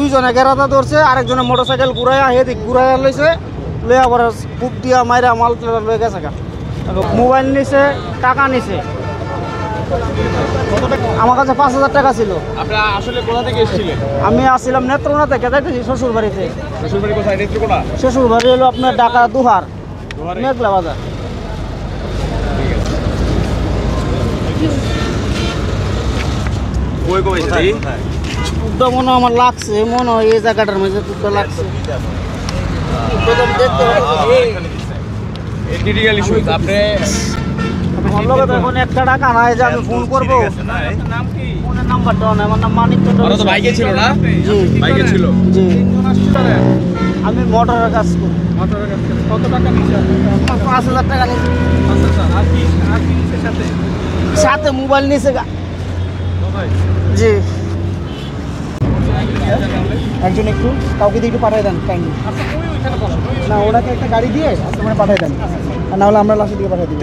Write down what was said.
দুইজনে গেরাতা ধরছে, আরেকজনে মোটরসাইকেল ঘুরাইয়া হেদিক ঘুরাইয়া লইছে, লইয়া পরে বুক দিয়া মাইরা মাল লয়ে গেছে। মোবাইল নিছে, টাকা নিছে। আমার কাছে 5,000 টাকা ছিল। আপনারা আসলে কোথা থেকে এসেছিলেন? আমি আসছিলাম নেত্রকোনা থেকে, যাইতেছি শ্বশুর বাড়িতে। শ্বশুর বাড়ি কোথায়? নেত্রকোনা? শ্বশুর বাড়ি হলো আপনার ঢাকা দুহার, মেঘলা বাজার। মনে আমার লাগছে, মনে হয় এই জায়গাটার মধ্যে দুধটা লাগছে। এখন একটা টাকা নাই যে আমি ফোন করবো। ফোনের নাম্বারটাও নাই, আমার নাম মানিক চন্দ্র। বাইকে ছিল না? জি বাইকে ছিল। জি, আমি মোটরের কাজ করি। কত টাকা নিচ্ছে? 5,000 টাকা নিচ্ছে। সাথে মোবাইল নিছে। জি, একজন একটু কাউকে দিয়ে একটু পাঠিয়ে দেন কাইন্ডলি। না, ওনাকে একটা গাড়ি দিয়ে আপনারা পাঠিয়ে দেন, আর না হলে আমরা লাস্টের দিকে পাঠিয়ে দিই।